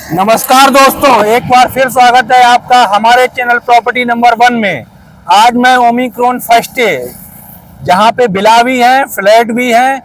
नमस्कार दोस्तों, एक बार फिर स्वागत है आपका हमारे चैनल प्रॉपर्टी नंबर 1 में। आज मैं ओमिक्रॉन फर्स्ट डे, जहां पे विला भी है, फ्लैट भी है,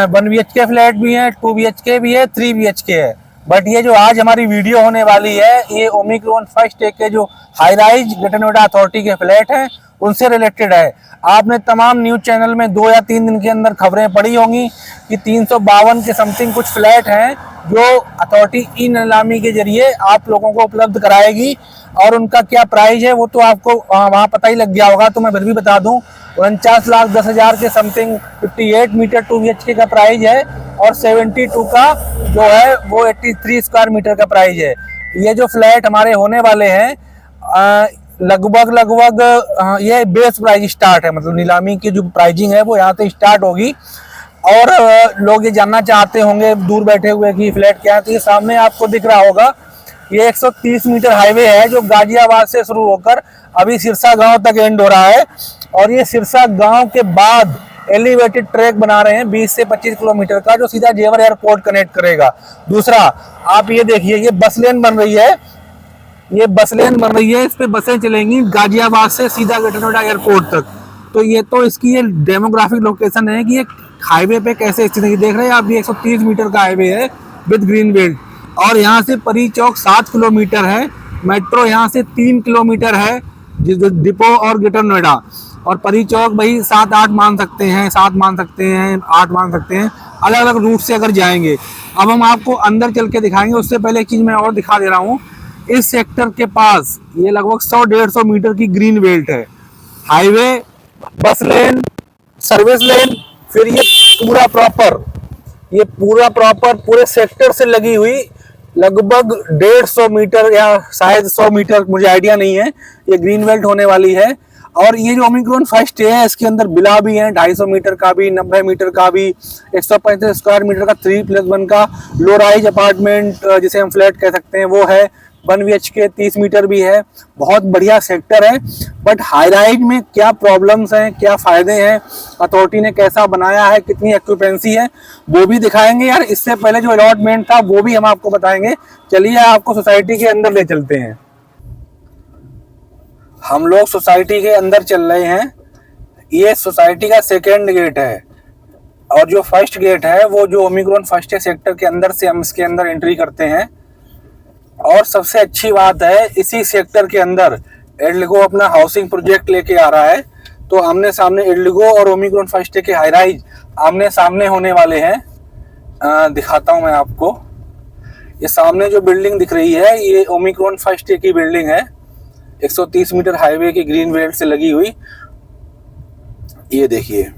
1 BHK फ्लैट भी है, 2 BHK भी है, 3 BHK है। बट ये जो आज हमारी वीडियो होने वाली है, ये ओमिक्रॉन फर्स्ट डे के जो high rise greater Noida authority के फ्लैट हैं उनसे रिलेटेड है। आपने तमाम न्यूज चैनल में 2 या 3 दिन के अंदर खबरें पढ़ी होंगी कि 352 के समथिंग कुछ फ्लैट हैं जो अथॉरिटी ई नीलामी के जरिए आप लोगों को उपलब्ध कराएगी, और उनका क्या प्राइस है वो तो आपको वहाँ पता ही लग गया होगा। तो मैं फिर भी बता दूं, 49,10,000 के समथिंग 58 मीटर 2 BHK का प्राइस है, और 72 का जो है वो 83 स्क्वायर मीटर का प्राइस है। ये जो फ्लैट हमारे होने वाले हैं लगभग ये बेस प्राइस स्टार्ट है, मतलब नीलामी की जो प्राइजिंग है वो यहाँ से स्टार्ट होगी। और लोग ये जानना चाहते होंगे दूर बैठे हुए कि फ्लैट क्या है, तो ये सामने आपको दिख रहा होगा, ये 130 मीटर हाईवे है जो गाजियाबाद से शुरू होकर अभी सिरसा गांव तक एंड हो रहा है। और ये सिरसा गांव के बाद एलिवेटेड ट्रैक बना रहे हैं 20 से 25 किलोमीटर का, जो सीधा जेवर एयरपोर्ट कनेक्ट करेगा। दूसरा, आप ये देखिए, ये बस लेन बन रही है, इस पे बसें चलेंगी गाजियाबाद से सीधा ग्रेटर नोएडा एयरपोर्ट तक। तो ये तो इसकी ये डेमोग्राफिक लोकेशन है कि ये हाईवे पे कैसे स्थित है। देख रहे हैं आप, ये 130 मीटर का हाईवे है विद ग्रीन बेल्ट, और यहाँ से परी चौक 7 किलोमीटर है, मेट्रो यहाँ से 3 किलोमीटर है, डिपो और ग्रेटर नोएडा। और परी चौक भाई 7-8 मान सकते हैं, 7 मान सकते हैं, 8 मान सकते हैं, अलग अलग रूट से अगर जाएंगे। अब हम आपको अंदर चल के दिखाएंगे, उससे पहले एक चीज़ मैं और दिखा दे रहा हूँ। इस सेक्टर के पास ये लगभग 100-150 मीटर की ग्रीन बेल्ट है, हाईवे, बस लेन, सर्विस लेन, फिर ये पूरा प्रॉपर पूरे सेक्टर से लगी हुई लगभग 150 मीटर या शायद 100 मीटर, मुझे आइडिया नहीं है, ये ग्रीन बेल्ट होने वाली है। और ये जो ओमिक्रॉन फर्स्ट है इसके अंदर विला भी है, 250 मीटर का भी, 90 मीटर का भी, 135 स्क्वायर मीटर का 3+1 का लो राइज अपार्टमेंट जिसे हम फ्लैट कह सकते हैं वो है, 1 BHK 30 मीटर भी है। बहुत बढ़िया सेक्टर है। बट हाई राइज में क्या प्रॉब्लम्स हैं, क्या फ़ायदे हैं, अथॉरिटी ने कैसा बनाया है, कितनी एक्यूपेंसी है, वो भी दिखाएंगे यार। इससे पहले जो अलॉटमेंट था वो भी हम आपको बताएंगे। चलिए आपको सोसाइटी के अंदर ले चलते हैं। हम लोग सोसाइटी के अंदर चल रहे हैं। ये सोसाइटी का सेकेंड गेट है, और जो फर्स्ट गेट है वो जो ओमिक्रॉन फर्स्ट सेक्टर के अंदर से हम इसके अंदर एंट्री करते हैं। और सबसे अच्छी बात है, इसी सेक्टर के अंदर एडलिगो अपना हाउसिंग प्रोजेक्ट लेके आ रहा है। तो आमने सामने एडलिगो और ओमिक्रॉन फर्स्ट के हाई राइज आमने सामने होने वाले हैं। दिखाता हूं मैं आपको। ये सामने जो बिल्डिंग दिख रही है ये ओमिक्रॉन फर्स्ट की बिल्डिंग है, 130 मीटर हाईवे की ग्रीन बेल्ट से लगी हुई। ये देखिए,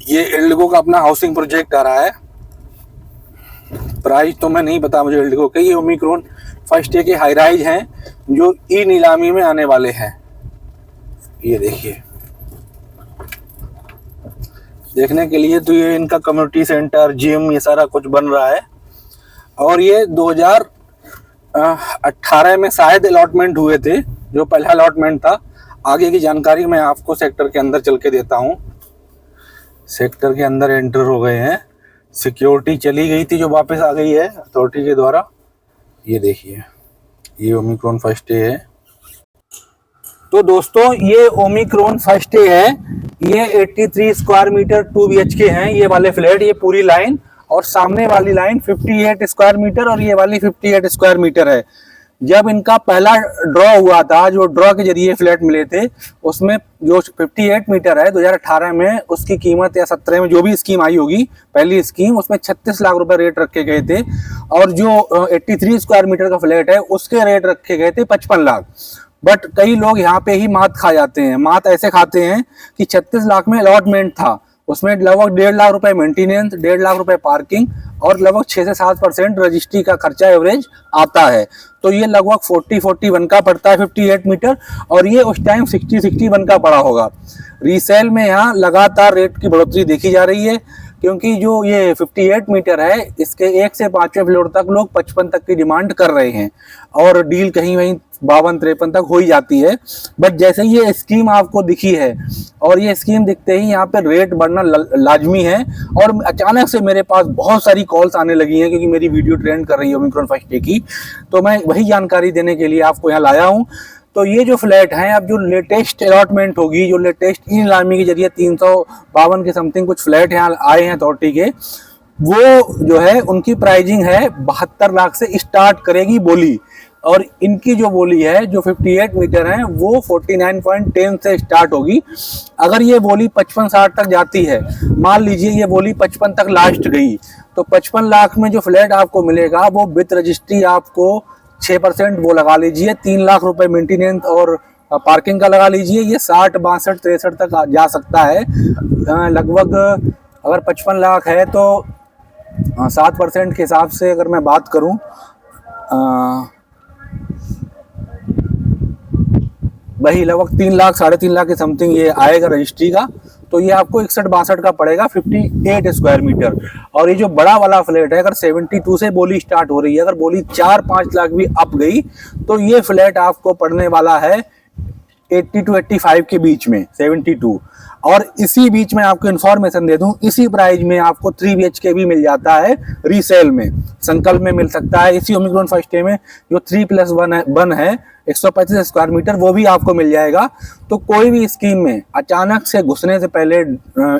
ये एडलिगो का अपना हाउसिंग प्रोजेक्ट आ रहा है। प्राइस तो मैं नहीं पता मुझे एडलिगो के। ये ओमिक्रॉन फर्स्ट के हाई राइज हैं जो ई नीलामी में आने वाले हैं। ये देखिए, देखने के लिए तो ये इनका कम्युनिटी सेंटर, जिम, ये सारा कुछ बन रहा है। और ये 2018 में शायद अलॉटमेंट हुए थे, जो पहला अलॉटमेंट था। आगे की जानकारी मैं आपको सेक्टर के अंदर चल के देता हूँ। सेक्टर के अंदर एंटर हो गए हैं, सिक्योरिटी चली गई थी जो वापस आ गई है अथॉरिटी के द्वारा। ये देखिए, ये ओमिक्रॉन फर्स्ट डे है। तो दोस्तों, ये ओमिक्रॉन फर्स्ट डे है। ये 83 स्क्वायर मीटर 2 BHK हैं ये वाले फ्लैट, ये पूरी लाइन, और सामने वाली लाइन 58 स्क्वायर मीटर और ये वाली 58 स्क्वायर मीटर है। जब इनका पहला ड्रॉ हुआ था, जो ड्रॉ के जरिए फ्लैट मिले थे, उसमें जो 58 मीटर है 2018 में, उसकी कीमत या 17 में जो भी स्कीम आई होगी, पहली स्कीम, उसमें 36 लाख रुपए रेट रखे गए थे। और जो 83 स्क्वायर मीटर का फ्लैट है उसके रेट रखे गए थे 55 लाख। बट कई लोग यहाँ पे ही मात खा जाते हैं। मात ऐसे खाते हैं कि 36 लाख में अलॉटमेंट था, उसमें लगभग 1.5 लाख रुपए मेंटेनेंस, 1.5 लाख रुपए पार्किंग और लगभग 6 से 7% रजिस्ट्री का खर्चा एवरेज आता है। तो ये लगभग 40-41 का पड़ता है 58 मीटर, और ये उस टाइम 60-61 का पड़ा होगा। रीसेल में यहाँ लगातार रेट की बढ़ोतरी देखी जा रही है, क्योंकि जो ये 58 मीटर है इसके 1 से 5वें फ्लोर तक लोग 55 तक की डिमांड कर रहे हैं और डील कहीं वहीं 52-53 तक हो ही जाती है। बट जैसे ये स्कीम आपको दिखी है और ये स्कीम दिखते ही यहाँ पे रेट बढ़ना लाजमी है। और अचानक से मेरे पास बहुत सारी कॉल्स आने लगी हैं क्योंकि मेरी वीडियो ट्रेंड कर रही है ओमिक्रॉन फर्स्ट डे की, तो मैं वही जानकारी देने के लिए आपको यहाँ लाया हूँ। तो ये जो फ्लैट हैं, अब जो लेटेस्ट अलॉटमेंट होगी, जो लेटेस्ट ई नीलामी के जरिए 352 के समथिंग कुछ फ्लैट यहाँ आए हैं अथॉरिटी के, वो जो है उनकी प्राइजिंग है 72 लाख से स्टार्ट करेगी बोली। और इनकी जो बोली है जो 58 मीटर है वो 49.10 से स्टार्ट होगी। अगर ये बोली 55-60 तक जाती है, मान लीजिए ये बोली 55 तक लास्ट गई, तो 55 लाख में जो फ्लैट आपको मिलेगा वो विद रजिस्ट्री आपको 6% वो लगा लीजिए, 3 लाख रुपए मेंटेनेंस और पार्किंग का लगा लीजिए, ये 60, 62, 63 तक जा सकता है। लगभग अगर 55 लाख है तो 7% के हिसाब से अगर मैं बात करूं, वही लगभग 3 लाख 3.5 लाख के समथिंग ये आएगा रजिस्ट्री का। तो ये आपको 61-62 का पड़ेगा 58 स्क्वायर मीटर। और ये जो बड़ा वाला फ्लैट है, अगर 72 से बोली स्टार्ट हो रही है, अगर बोली 4-5 लाख भी अप गई तो ये फ्लैट आपको पड़ने वाला है 80 to 85 के बीच में, 72। और इसी बीच में आपको इन्फॉर्मेशन दे दूं, इसी प्राइस में आपको 3 BHK भी मिल जाता है रीसेल में, संकल्प में मिल सकता है। इसी ओमिक्रॉन फर्स्ट डे में जो 3+1 है 135 स्क्वायर मीटर, वो भी आपको मिल जाएगा। तो कोई भी स्कीम में अचानक से घुसने से पहले,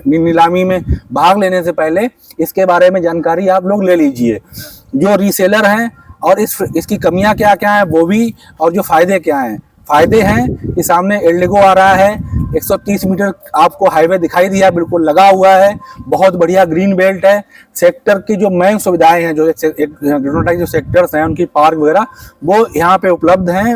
नीलामी में भाग लेने से पहले इसके बारे में जानकारी आप लोग ले लीजिए। जो रीसेलर हैं और इसकी कमियां क्या क्या हैं वो भी, और जो फायदे क्या हैं। फायदे हैं कि सामने एल्डिगो आ रहा है, 130 मीटर आपको हाईवे दिखाई दिया, बिल्कुल लगा हुआ है, बहुत बढ़िया ग्रीन बेल्ट है। सेक्टर की जो मेन सुविधाएं हैं, जो जो सेक्टर्स हैं उनकी पार्क वगैरह वो यहाँ पे उपलब्ध हैं।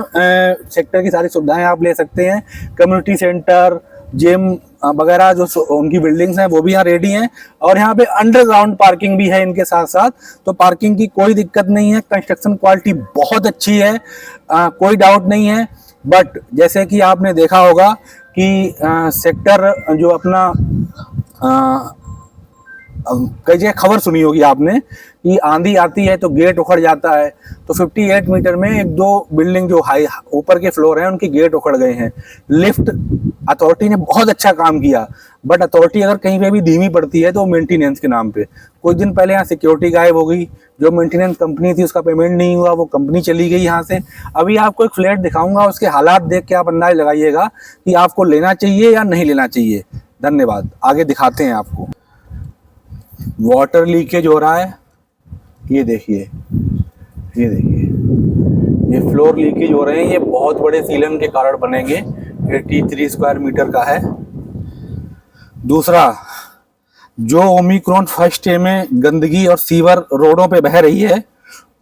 सेक्टर की सारी सुविधाएं आप ले सकते हैं। कम्युनिटी सेंटर, जिम वगैरह जो उनकी बिल्डिंग्स हैं वो भी यहाँ रेडी हैं। और यहाँ पे अंडरग्राउंड पार्किंग भी है इनके साथ साथ, तो पार्किंग की कोई दिक्कत नहीं है। कंस्ट्रक्शन क्वालिटी बहुत अच्छी है, कोई डाउट नहीं है। बट जैसे कि आपने देखा होगा कि सेक्टर जो अपना कई जगह खबर सुनी होगी आपने कि आंधी आती है तो गेट उखड़ जाता है। तो 58 मीटर में 1-2 बिल्डिंग जो हाई ऊपर के फ्लोर हैं उनके गेट उखड़ गए हैं। लिफ्ट अथॉरिटी ने बहुत अच्छा काम किया, बट अथॉरिटी अगर कहीं पे भी धीमी पड़ती है तो मेंटेनेंस के नाम पे। कुछ दिन पहले यहाँ सिक्योरिटी गायब हो गई, जो मेंटेनेंस कंपनी थी उसका पेमेंट नहीं हुआ, वो कंपनी चली गई यहाँ से। अभी आपको एक फ्लैट दिखाऊंगा, उसके हालात देख के आप अंदाज लगाइएगा कि आपको लेना चाहिए या नहीं लेना चाहिए। धन्यवाद, आगे दिखाते हैं आपको। वाटर लीकेज हो रहा है, ये देखिए, ये देखिए, ये फ्लोर लीकेज हो रहे हैं। ये बहुत बड़े सीलन के कारण बनेंगे। 83 स्क्वायर मीटर का है। दूसरा, जो ओमिक्रॉन फर्स्ट डे में गंदगी और सीवर रोडों पे बह रही है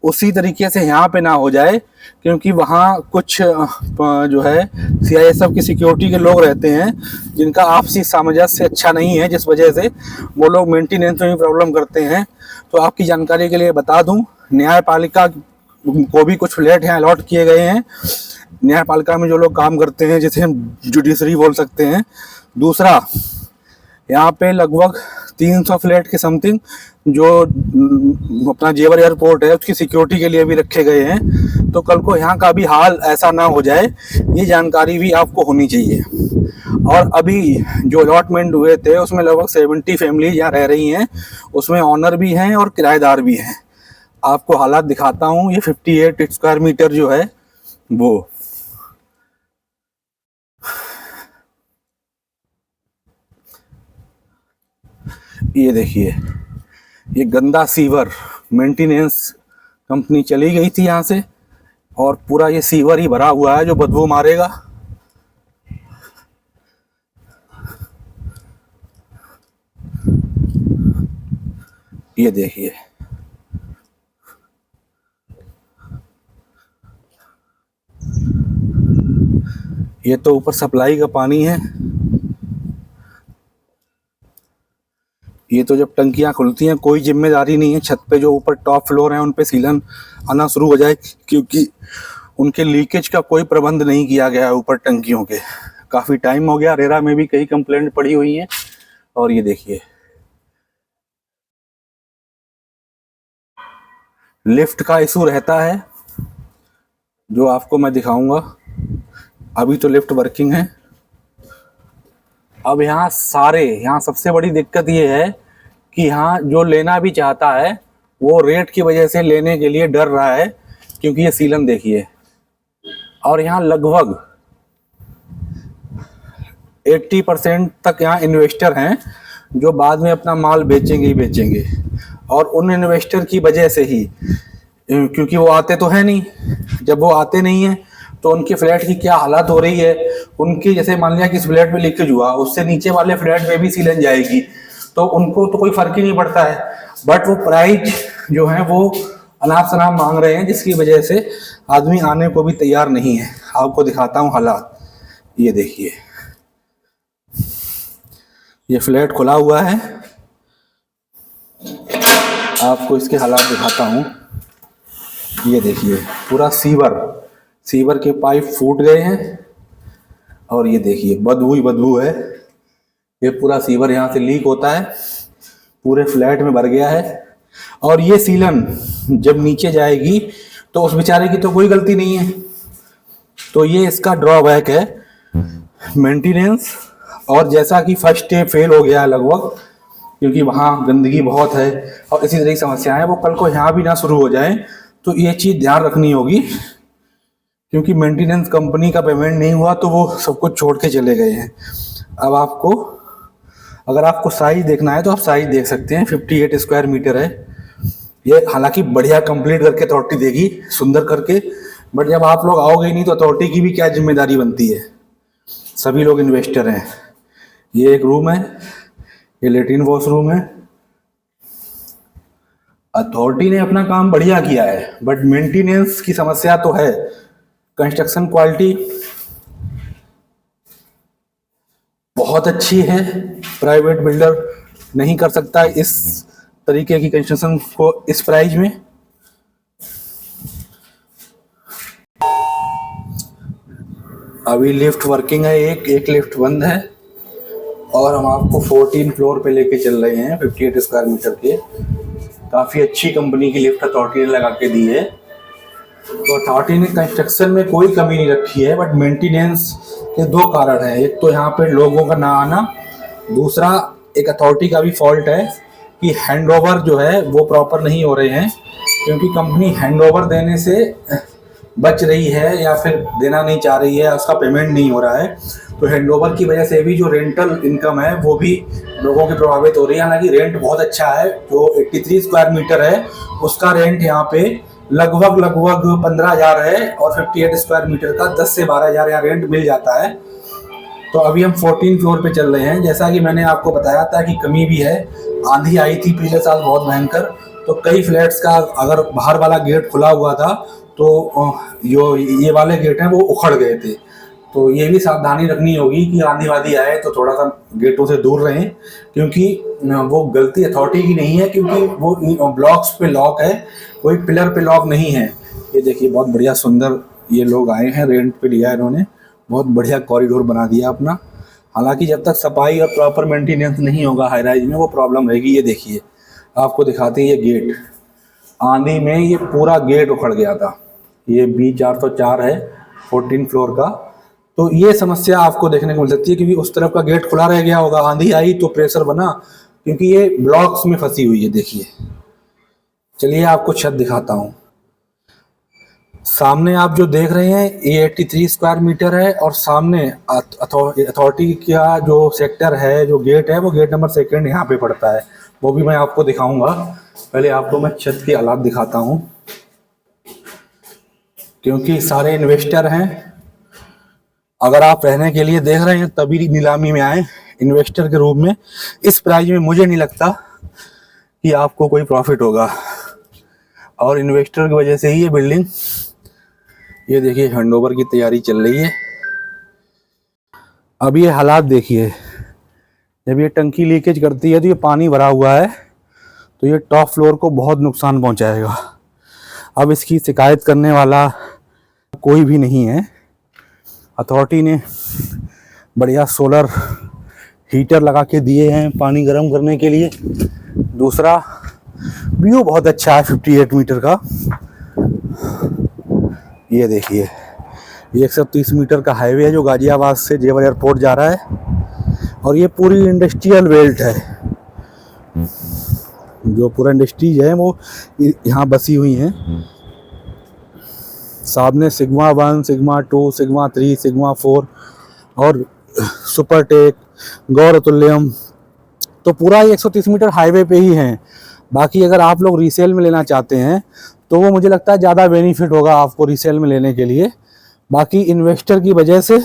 उसी तरीके से यहाँ पे ना हो जाए, क्योंकि वहाँ कुछ जो है CISF की सिक्योरिटी के लोग रहते हैं जिनका आपसी सामंजस्य अच्छा नहीं है, जिस वजह से वो लोग मेंटेनेंस में भी प्रॉब्लम करते हैं। तो आपकी जानकारी के लिए बता दूं, न्यायपालिका को भी कुछ फ्लैट यहाँ अलॉट किए गए हैं। न्यायपालिका में जो लोग काम करते हैं, जिसे हम जुडिशरी बोल सकते हैं। दूसरा, यहाँ पे लगभग 300 फ्लैट के समथिंग जो अपना जेवर एयरपोर्ट है उसकी सिक्योरिटी के लिए भी रखे गए हैं। तो कल को यहाँ का भी हाल ऐसा ना हो जाए, ये जानकारी भी आपको होनी चाहिए। और अभी जो अलॉटमेंट हुए थे उसमें लगभग 70 फैमिली यहाँ रह रही हैं, उसमें ऑनर भी हैं और किराएदार भी हैं। आपको हालात दिखाता हूँ। ये 58 स्क्वायर मीटर जो है वो, ये देखिए, ये गंदा सीवर, मेंटेनेंस कंपनी चली गई थी यहाँ से और पूरा ये सीवर ही भरा हुआ है जो बदबू मारेगा। ये देखिए, ये तो ऊपर सप्लाई का पानी है। ये तो जब टंकियां खुलती हैं कोई जिम्मेदारी नहीं है, छत पे जो ऊपर टॉप फ्लोर है उन पे सीलन आना शुरू हो जाए, क्योंकि उनके लीकेज का कोई प्रबंध नहीं किया गया है ऊपर टंकियों के। काफ़ी टाइम हो गया, रेरा में भी कई कंप्लेंट पड़ी हुई हैं। और ये देखिए, लिफ्ट का इशू रहता है, जो आपको मैं दिखाऊंगा। अभी तो लिफ्ट वर्किंग है। अब यहाँ सबसे बड़ी दिक्कत ये है कि यहाँ जो लेना भी चाहता है वो रेट की वजह से लेने के लिए डर रहा है, क्योंकि ये सीलन देखिए। और यहाँ लगभग 80% तक यहाँ इन्वेस्टर हैं जो बाद में अपना माल बेचेंगे ही बेचेंगे। और उन इन्वेस्टर की वजह से ही, क्योंकि वो आते तो है नहीं, जब वो आते नहीं हैं तो उनके फ्लैट की क्या हालत हो रही है। उनकी जैसे मान लिया कि इस फ्लैट में लीकेज हुआ, उससे नीचे वाले फ्लैट में भी सीलन जाएगी, तो उनको तो कोई फर्क ही नहीं पड़ता है। बट वो प्राइस जो है वो अनाप शनाप मांग रहे हैं, जिसकी वजह से आदमी आने को भी तैयार नहीं है। आपको दिखाता हूँ हालात। ये देखिए, ये फ्लैट खुला हुआ है, आपको इसके हालात दिखाता हूँ। ये देखिए, पूरा सीवर के पाइप फूट गए हैं। और ये देखिए, बदबू ही बदबू है। ये पूरा सीवर यहाँ से लीक होता है, पूरे फ्लैट में भर गया है। और ये सीलन जब नीचे जाएगी तो उस बेचारे की तो कोई गलती नहीं है। तो ये इसका ड्रॉबैक है, मेंटेनेंस। और जैसा कि फर्स्ट स्टेप फेल हो गया है लगभग, क्योंकि वहाँ गंदगी बहुत है और इसी तरह की समस्याएं हैं, वो कल को यहाँ भी ना शुरू हो जाए। तो ये चीज़ ध्यान रखनी होगी, क्योंकि मेंटेनेंस कंपनी का पेमेंट नहीं हुआ तो वो सब कुछ छोड़ के चले गए हैं। अब आपको, अगर आपको साइज देखना है तो आप साइज देख सकते हैं। 58 स्क्वायर मीटर है ये। हालांकि बढ़िया कंप्लीट करके अथॉरिटी देगी, सुंदर करके। बट जब आप लोग आओगे ही नहीं तो अथॉरिटी की भी क्या जिम्मेदारी बनती है। सभी लोग इन्वेस्टर हैं। ये एक रूम है, ये लेट्रिन वॉशरूम है। अथॉरिटी ने अपना काम बढ़िया किया है, बट मेंटेनेंस की समस्या तो है। कंस्ट्रक्शन क्वालिटी बहुत अच्छी है, प्राइवेट बिल्डर नहीं कर सकता इस तरीके की कंस्ट्रक्शन को इस प्राइस में। अभी लिफ्ट वर्किंग है, एक लिफ्ट बंद है। और हम आपको 14 फ्लोर पे लेके चल रहे हैं, 58 स्क्वायर मीटर के। काफ़ी अच्छी कंपनी की लिफ्ट अथॉरिटी ने लगा के दी है। तो अथॉरिटी ने कंस्ट्रक्शन में कोई कमी नहीं रखी है, बट मेंटेनेंस के दो कारण हैं। एक तो यहाँ पे लोगों का ना आना, दूसरा एक अथॉरिटी का भी फॉल्ट है कि हैंडओवर जो है वो प्रॉपर नहीं हो रहे हैं, क्योंकि कंपनी हैंडओवर देने से बच रही है या फिर देना नहीं चाह रही है, उसका पेमेंट नहीं हो रहा है। तो हैंडओवर की वजह से भी जो रेंटल इनकम है वो भी लोगों की प्रभावित हो रही है। हालांकि रेंट बहुत अच्छा है, जो 83 स्क्वायर मीटर है उसका रेंट यहाँ पे लगभग 15,000 है, और 58 स्क्वायर मीटर का 10 से 12,000 यहाँ रेंट मिल जाता है। तो अभी हम 14 फ्लोर पे चल रहे हैं। जैसा कि मैंने आपको बताया था कि कमी भी है, आंधी आई थी पिछले साल बहुत भयंकर, तो कई फ्लैट्स का अगर बाहर वाला गेट खुला हुआ था तो जो ये वाले गेट हैं वो उखड़ गए थे। तो ये भी सावधानी रखनी होगी कि आंधी वादी आए तो थोड़ा सा गेटों से दूर रहें, क्योंकि वो गलती अथॉरिटी की नहीं है, क्योंकि वो ब्लॉक्स पे लॉक है, कोई पिलर पे लॉक नहीं है। ये देखिए, बहुत बढ़िया सुंदर ये लोग आए हैं, रेंट पे लिया है इन्होंने, बहुत बढ़िया कॉरिडोर बना दिया अपना। हालांकि जब तक सफाई और प्रॉपर मेंटेनेंस नहीं होगा हाई राइज में, वो प्रॉब्लम रहेगी। ये देखिए, आपको दिखाते हैं ये गेट, आंधी में ये पूरा गेट उखड़ गया था। ये B404 है 14 फ्लोर का। तो ये समस्या आपको देखने को मिल सकती है, क्योंकि उस तरफ का गेट खुला रह गया होगा, आंधी आई तो प्रेशर बना, क्योंकि ये ब्लॉक्स में फंसी हुई है। देखिए, चलिए आपको छत दिखाता हूँ। सामने आप जो देख रहे हैं ये 83 स्क्वायर मीटर है, और सामने अथॉरिटी का जो सेक्टर है, जो गेट है, वो गेट नंबर 2 यहाँ पे पड़ता है। वो भी मैं आपको दिखाऊंगा। पहले आपको मैं छत की हालात दिखाता हूँ, क्योंकि सारे इन्वेस्टर हैं। अगर आप रहने के लिए देख रहे हैं तभी नीलामी में आए इन्वेस्टर के रूप में। इस प्राइस में मुझे नहीं लगता कि आपको कोई प्रॉफिट होगा, और इन्वेस्टर की वजह से ही ये बिल्डिंग, ये देखिए हैंडओवर की तैयारी चल रही है। अब ये हालात देखिए, जब ये टंकी लीकेज करती है तो ये पानी भरा हुआ है, तो ये टॉप फ्लोर को बहुत नुकसान पहुंचाएगा। अब इसकी शिकायत करने वाला कोई भी नहीं है। अथॉरिटी ने बढ़िया सोलर हीटर लगा के दिए हैं पानी गर्म करने के लिए। दूसरा, व्यू बहुत अच्छा है 58 मीटर का। ये देखिए, ये 130 मीटर का हाईवे है जो गाजियाबाद से जेवर एयरपोर्ट जा रहा है। और ये पूरी इंडस्ट्रियल बेल्ट है, जो पूरा इंडस्ट्रीज है वो यहाँ बसी हुई हैं। सामने सिग्मा 1, सिग्मा 2, सिग्मा 3, सिग्मा 4 और सुपरटेक, गौरतुल्यम, तो पूरा ये 130 मीटर हाईवे पे ही है। बाकी अगर आप लोग रीसेल में लेना चाहते हैं तो वो मुझे लगता है ज़्यादा बेनिफिट होगा आपको रीसेल में लेने के लिए। बाकी इन्वेस्टर की वजह से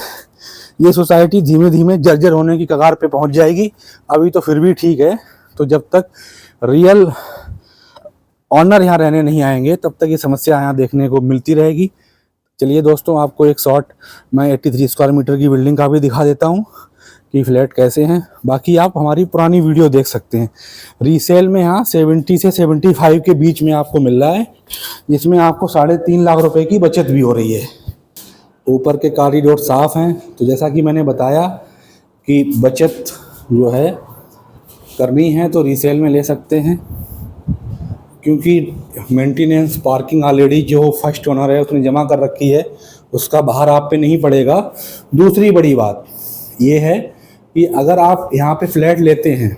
ये सोसाइटी धीमे धीमे जर्जर होने की कगार पे पहुंच जाएगी। अभी तो फिर भी ठीक है, तो जब तक रियल ऑनर यहाँ रहने नहीं आएंगे तब तक ये समस्या यहाँ देखने को मिलती रहेगी। चलिए दोस्तों, आपको एक शॉट मैं 83 स्क्वायर मीटर की बिल्डिंग का भी दिखा देता हूँ कि फ्लैट कैसे हैं। बाकी आप हमारी पुरानी वीडियो देख सकते हैं। रीसेल में यहाँ 70 से 75 के बीच में आपको मिल रहा है, जिसमें आपको 3.5 लाख रुपए की बचत भी हो रही है। ऊपर के कॉरिडोर साफ़ हैं, तो जैसा कि मैंने बताया कि बचत जो है करनी है तो रीसेल में ले सकते हैं, क्योंकि मेंटेनेंस पार्किंग ऑलरेडी जो फर्स्ट ओनर है उसने जमा कर रखी है, उसका बाहर आप पे नहीं पड़ेगा। दूसरी बड़ी बात ये है कि अगर आप यहाँ पे फ्लैट लेते हैं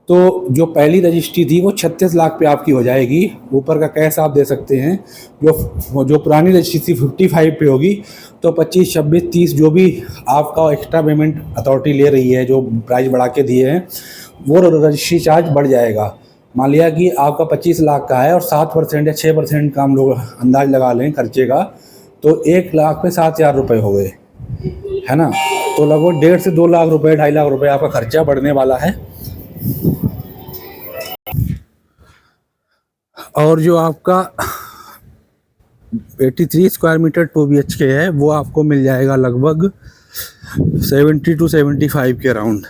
तो जो पहली रजिस्ट्री थी वो 36 लाख पे आपकी हो जाएगी। ऊपर का कैश आप दे सकते हैं। जो पुरानी रजिस्ट्री थी 55 पे होगी, तो 25, 26, 30 जो भी आपका एक्स्ट्रा पेमेंट अथॉरिटी ले रही है, जो प्राइस बढ़ा के दिए हैं, वो रजिस्ट्री चार्ज बढ़ जाएगा। मान लिया कि आपका 25 लाख का है और 7% या 6% का हम लोग अंदाज लगा लें खर्चे का, तो 1 लाख पे 7,000 रुपये हो गए, है ना। तो लगभग 1.5 से 2 लाख रुपए, 2.5 लाख रुपए आपका खर्चा बढ़ने वाला है। और जो आपका 83 स्क्वायर मीटर 2 BHK है वो आपको मिल जाएगा लगभग 70 to 75 के अराउंड।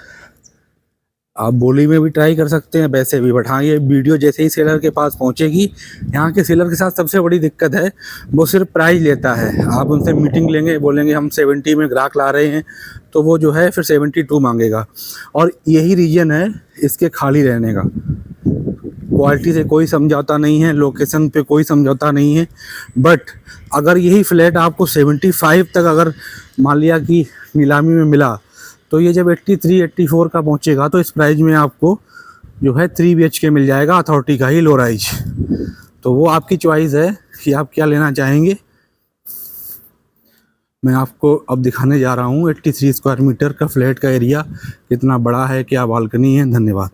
आप बोली में भी ट्राई कर सकते हैं, वैसे भी। बट हाँ, ये वीडियो जैसे ही सेलर के पास पहुंचेगी, यहाँ के सेलर के साथ सबसे बड़ी दिक्कत है वो सिर्फ प्राइस लेता है। आप उनसे मीटिंग लेंगे, बोलेंगे हम 70 में ग्राहक ला रहे हैं, तो वो जो है फिर 72 मांगेगा। और यही रीजन है इसके खाली रहने का। क्वालिटी से कोई समझौता नहीं है, लोकेशन पे कोई समझौता नहीं है। बट अगर यही फ्लैट आपको 75 तक अगर मान लिया कि नीलामी में मिला, तो ये जब 83, 84 का पहुंचेगा तो इस प्राइस में आपको जो है 3 BHK मिल जाएगा, अथॉरिटी का ही लो राइज। तो वो आपकी चॉइस है कि आप क्या लेना चाहेंगे। मैं आपको अब दिखाने जा रहा हूँ 83 स्क्वायर मीटर का फ्लैट का एरिया कितना बड़ा है, क्या बालकनी है। धन्यवाद।